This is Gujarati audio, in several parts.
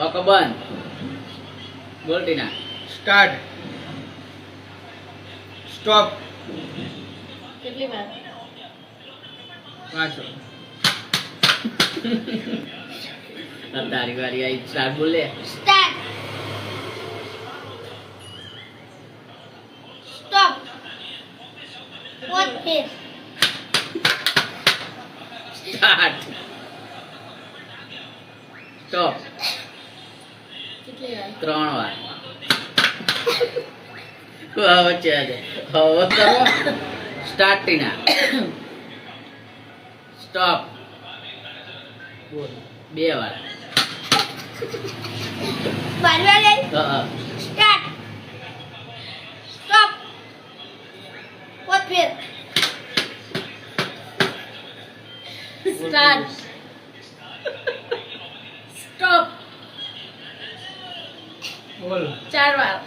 ઓકે બંધ. બોલ ટીના. સ્ટાર્ટ. સ્ટોપ. કેટલી વાર? 5. તારી વારી આવી. સ્ટાર્ટ બોલ લે. સ્ટાર્ટ. સ્ટોપ. વોટ ફેસ. સ્ટાર્ટ. સ્ટોપ. કેટલી વાર? 3 વાર. હવે છે હવે કરો. સ્ટાર્ટ ટીના. સ્ટોપ. બોલ 2 વાર. બારી વાર આવી? હા. સ્ટાર્ટ. સ્ટોપ. વોટ ફેસ. સ્ટાર્ટ. સ્ટોપ. બોલ. 4 વાર.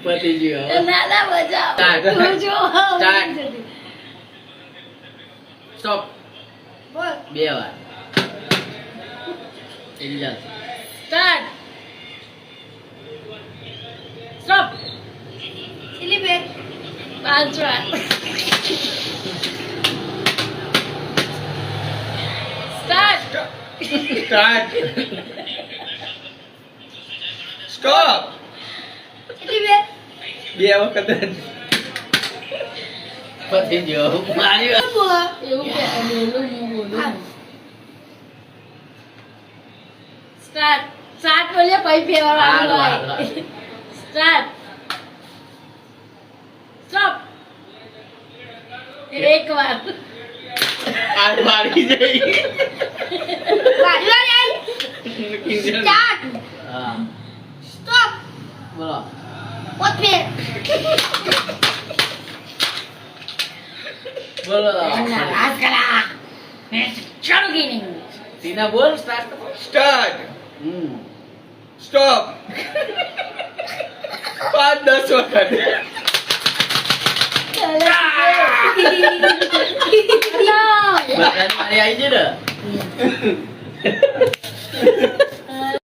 પતી ગયો. નાના મજા સ્ટાર્ટ. તું જો સ્ટાર્ટ. સ્ટોપ. બોલ. 2 વાર. એલા સ્ટાર્ટ. સ્ટોપ. કેટલી બે? 5 વાર. સ્ટાર્ટ. સ્ટાર્ટ. સ્ટોપ. કેટલી બે? 2 વખત જ. પતી ગયો. મારી વાત. એવું કે બોલું. સ્ટાર્ટ. સ્ટાર્ટ બોલે પછી ફેરવાનું હોય. સ્ટાર્ટ. સ્ટોપ. 1 વાર. આ મારી જઈ. બારી વાર આવી? સ્ટાર્ટ. હા સ્ટોપ. બોલો. વોટ ફેસ. બોલો રાજકલા. ચાલુ ગઈ નહીં. ટીના બોલ. સ્ટાર્ટ. સ્ટાર્ટ. હમ સ્ટોપ. 5-10 વખત. બધાની મારી આવી છે ને.